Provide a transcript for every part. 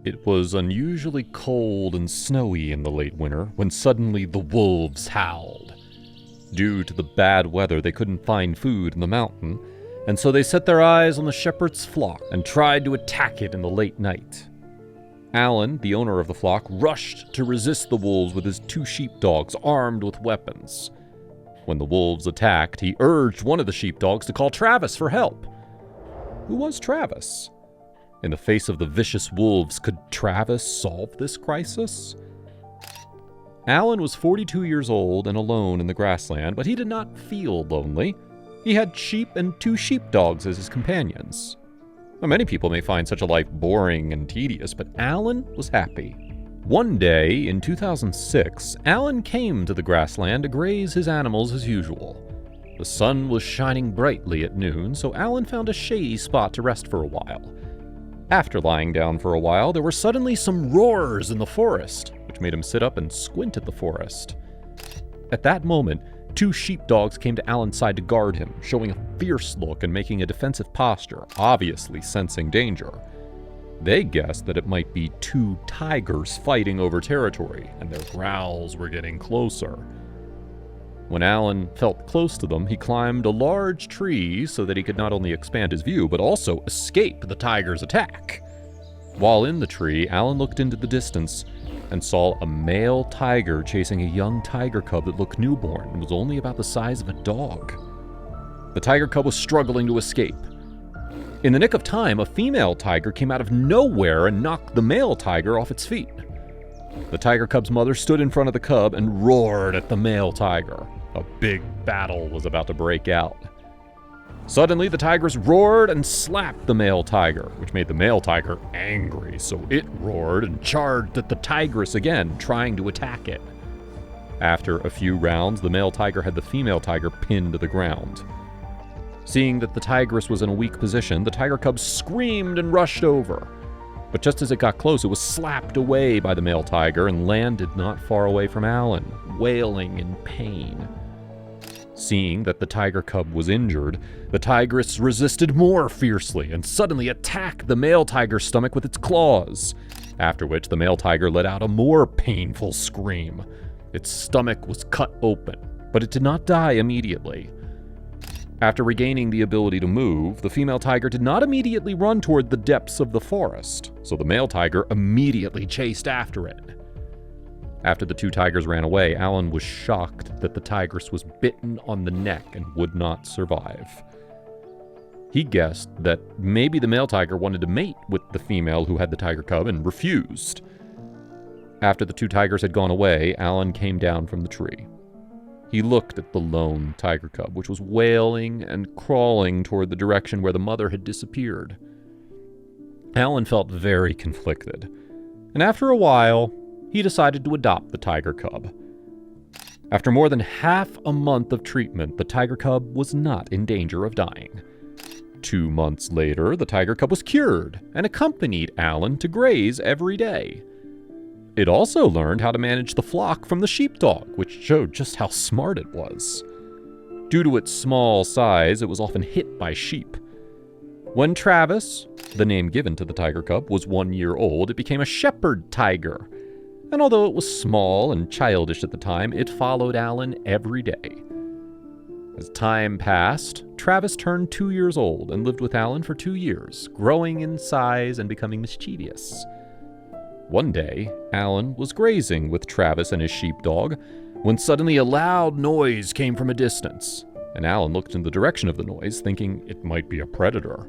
It was unusually cold and snowy in the late winter when suddenly the wolves howled. Due to the bad weather, they couldn't find food in the mountain, and so they set their eyes on the shepherd's flock and tried to attack it in the late night. Alan, the owner of the flock, rushed to resist the wolves with his 2 sheepdogs armed with weapons. When the wolves attacked, he urged one of the sheepdogs to call Travis for help. Who was Travis? In the face of the vicious wolves, could Travis solve this crisis? Alan was 42 years old and alone in the grassland, but he did not feel lonely. He had sheep and 2 sheepdogs as his companions. Now, many people may find such a life boring and tedious, but Alan was happy. One day in 2006, Alan came to the grassland to graze his animals as usual. The sun was shining brightly at noon, so Alan found a shady spot to rest for a while. After lying down for a while, there were suddenly some roars in the forest, which made him sit up and squint at the forest. At that moment, 2 sheepdogs came to Alan's side to guard him, showing a fierce look and making a defensive posture, obviously sensing danger. They guessed that it might be 2 tigers fighting over territory, and their growls were getting closer. When Alan felt close to them, he climbed a large tree so that he could not only expand his view, but also escape the tiger's attack. While in the tree, Alan looked into the distance and saw a male tiger chasing a young tiger cub that looked newborn and was only about the size of a dog. The tiger cub was struggling to escape. In the nick of time, a female tiger came out of nowhere and knocked the male tiger off its feet. The tiger cub's mother stood in front of the cub and roared at the male tiger. A big battle was about to break out. Suddenly, the tigers roared and slapped the male tiger, which made the male tiger angry, so it roared and charged at the tigress again, trying to attack it. After a few rounds, the male tiger had the female tiger pinned to the ground. Seeing that the tigress was in a weak position, the tiger cub screamed and rushed over. But just as it got close, it was slapped away by the male tiger and landed not far away from Alan, wailing in pain. Seeing that the tiger cub was injured, the tigress resisted more fiercely and suddenly attacked the male tiger's stomach with its claws, after which the male tiger let out a more painful scream. Its stomach was cut open, but it did not die immediately. After regaining the ability to move, the female tiger did not immediately run toward the depths of the forest, so the male tiger immediately chased after it. After the 2 tigers ran away, Alan was shocked that the tigress was bitten on the neck and would not survive. He guessed that maybe the male tiger wanted to mate with the female who had the tiger cub and refused. After the 2 tigers had gone away, Alan came down from the tree. He looked at the lone tiger cub, which was wailing and crawling toward the direction where the mother had disappeared. Alan felt very conflicted, and after a while, he decided to adopt the tiger cub. After more than half a month of treatment, the tiger cub was not in danger of dying. 2 months later, the tiger cub was cured and accompanied Alan to graze every day. It also learned how to manage the flock from the sheepdog, which showed just how smart it was. Due to its small size, it was often hit by sheep. When Travis, the name given to the tiger cub, was 1 year old, it became a shepherd tiger. And although it was small and childish at the time, it followed Alan every day. As time passed, Travis turned 2 years old and lived with Alan for 2 years, growing in size and becoming mischievous. One day, Alan was grazing with Travis and his sheepdog when suddenly a loud noise came from a distance, and Alan looked in the direction of the noise, thinking it might be a predator.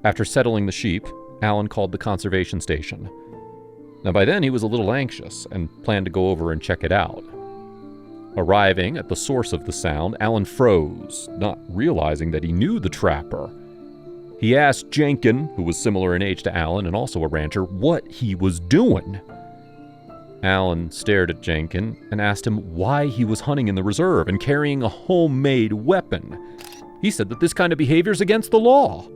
After settling the sheep, Alan called the conservation station. Now by then he was a little anxious and planned to go over and check it out. Arriving at the source of the sound, Alan froze, not realizing that he knew the trapper. He asked Jenkin, who was similar in age to Alan and also a rancher, what he was doing. Alan stared at Jenkin and asked him why he was hunting in the reserve and carrying a homemade weapon. He said that this kind of behavior is against the law.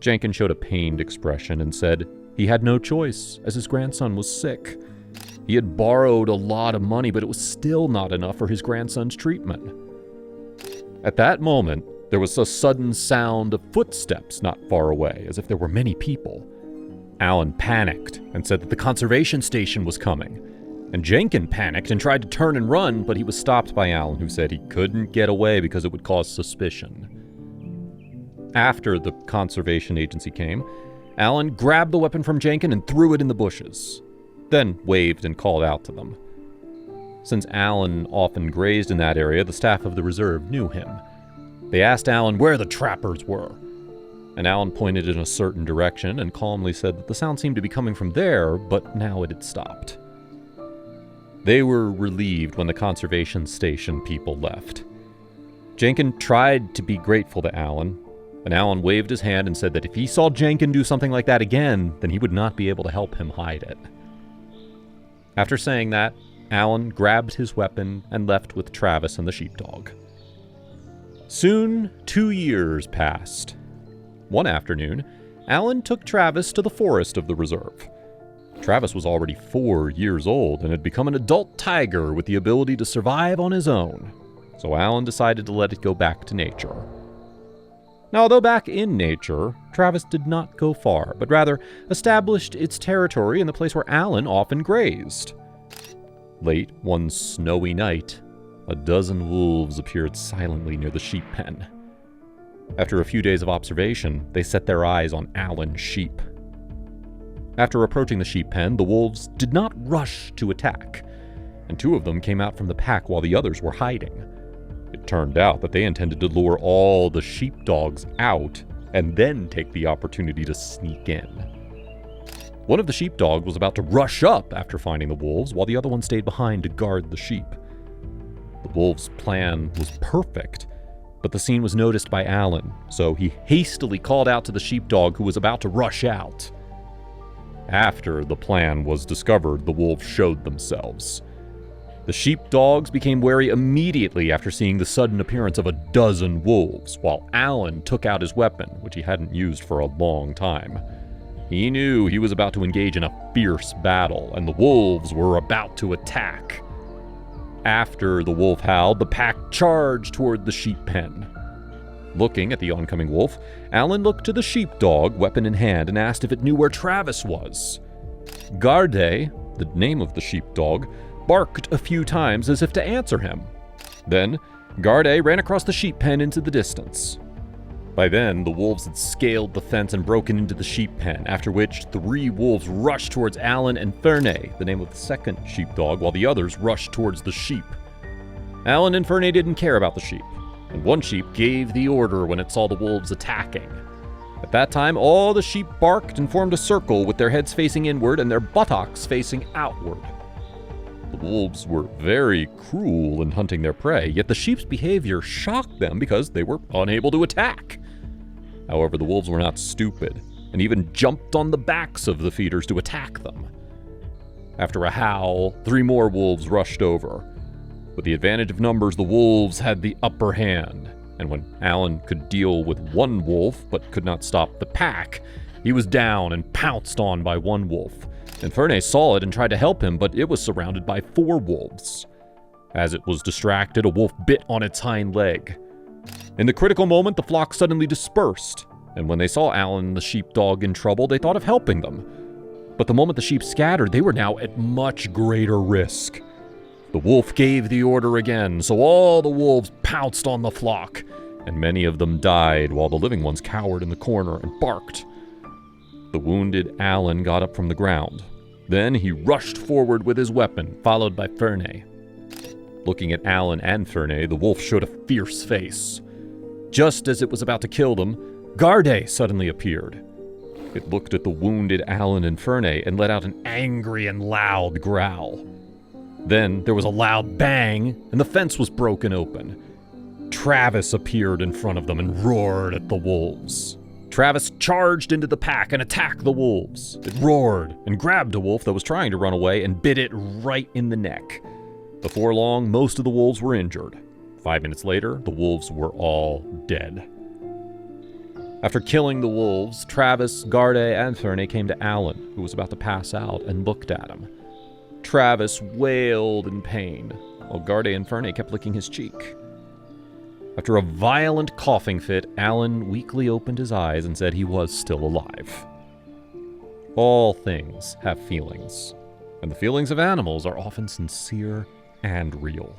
Jenkin showed a pained expression and said he had no choice, as his grandson was sick. He had borrowed a lot of money, but it was still not enough for his grandson's treatment. At that moment, there was a sudden sound of footsteps not far away, as if there were many people. Alan panicked and said that the conservation station was coming. And Jenkins panicked and tried to turn and run, but he was stopped by Alan, who said he couldn't get away because it would cause suspicion. After the conservation agency came, Alan grabbed the weapon from Jenkins and threw it in the bushes, then waved and called out to them. Since Alan often grazed in that area, the staff of the reserve knew him. They asked Alan where the trappers were, and Alan pointed in a certain direction and calmly said that the sound seemed to be coming from there, but now it had stopped. They were relieved when the conservation station people left. Jenkins tried to be grateful to Alan, and Alan waved his hand and said that if he saw Jenkins do something like that again, then he would not be able to help him hide it. After saying that, Alan grabbed his weapon and left with Travis and the sheepdog. Soon, 2 years passed. One afternoon, Alan took Travis to the forest of the reserve. Travis was already 4 years old and had become an adult tiger with the ability to survive on his own, so Alan decided to let it go back to nature. Now, although back in nature, Travis did not go far, but rather established its territory in the place where Alan often grazed. Late one snowy night, a dozen wolves appeared silently near the sheep pen. After a few days of observation, they set their eyes on Alan's sheep. After approaching the sheep pen, the wolves did not rush to attack, and 2 of them came out from the pack while the others were hiding. It turned out that they intended to lure all the sheepdogs out and then take the opportunity to sneak in. One of the sheepdogs was about to rush up after finding the wolves, while the other one stayed behind to guard the sheep. The wolves' plan was perfect, but the scene was noticed by Alan, so he hastily called out to the sheepdog who was about to rush out. After the plan was discovered, the wolves showed themselves. The sheepdogs became wary immediately after seeing the sudden appearance of a dozen wolves, while Alan took out his weapon, which he hadn't used for a long time. He knew he was about to engage in a fierce battle, and the wolves were about to attack. After the wolf howled, the pack charged toward the sheep pen. Looking at the oncoming wolf, Alan looked to the sheepdog, weapon in hand, and asked if it knew where Travis was. Garde, the name of the sheepdog, barked a few times as if to answer him. Then, Garde ran across the sheep pen into the distance. By then, the wolves had scaled the fence and broken into the sheep pen, after which 3 wolves rushed towards Alan and Ferney, the name of the second sheepdog, while the others rushed towards the sheep. Alan and Ferney didn't care about the sheep, and one sheep gave the order when it saw the wolves attacking. At that time, all the sheep barked and formed a circle with their heads facing inward and their buttocks facing outward. The wolves were very cruel in hunting their prey, yet the sheep's behavior shocked them because they were unable to attack. However, the wolves were not stupid, and even jumped on the backs of the feeders to attack them. After a howl, 3 more wolves rushed over. With the advantage of numbers, the wolves had the upper hand, and when Alan could deal with 1 wolf but could not stop the pack, he was down and pounced on by 1 wolf. And Ferney saw it and tried to help him, but it was surrounded by 4 wolves. As it was distracted, a wolf bit on its hind leg. In the critical moment, the flock suddenly dispersed, and when they saw Alan and the sheepdog in trouble, they thought of helping them. But the moment the sheep scattered, they were now at much greater risk. The wolf gave the order again, so all the wolves pounced on the flock, and many of them died while the living ones cowered in the corner and barked. The wounded Alan got up from the ground. Then he rushed forward with his weapon, followed by Ferney. Looking at Alan and Ferney, the wolf showed a fierce face. Just as it was about to kill them, Garde suddenly appeared. It looked at the wounded Alan and Ferney and let out an angry and loud growl. Then there was a loud bang, and the fence was broken open. Travis appeared in front of them and roared at the wolves. Travis charged into the pack and attacked the wolves. It roared and grabbed a wolf that was trying to run away and bit it right in the neck. Before long, most of the wolves were injured. 5 minutes later, the wolves were all dead. After killing the wolves, Travis, Garde, and Ferney came to Alan, who was about to pass out, and looked at him. Travis wailed in pain, while Garde and Ferney kept licking his cheek. After a violent coughing fit, Alan weakly opened his eyes and said he was still alive. All things have feelings, and the feelings of animals are often sincere and real.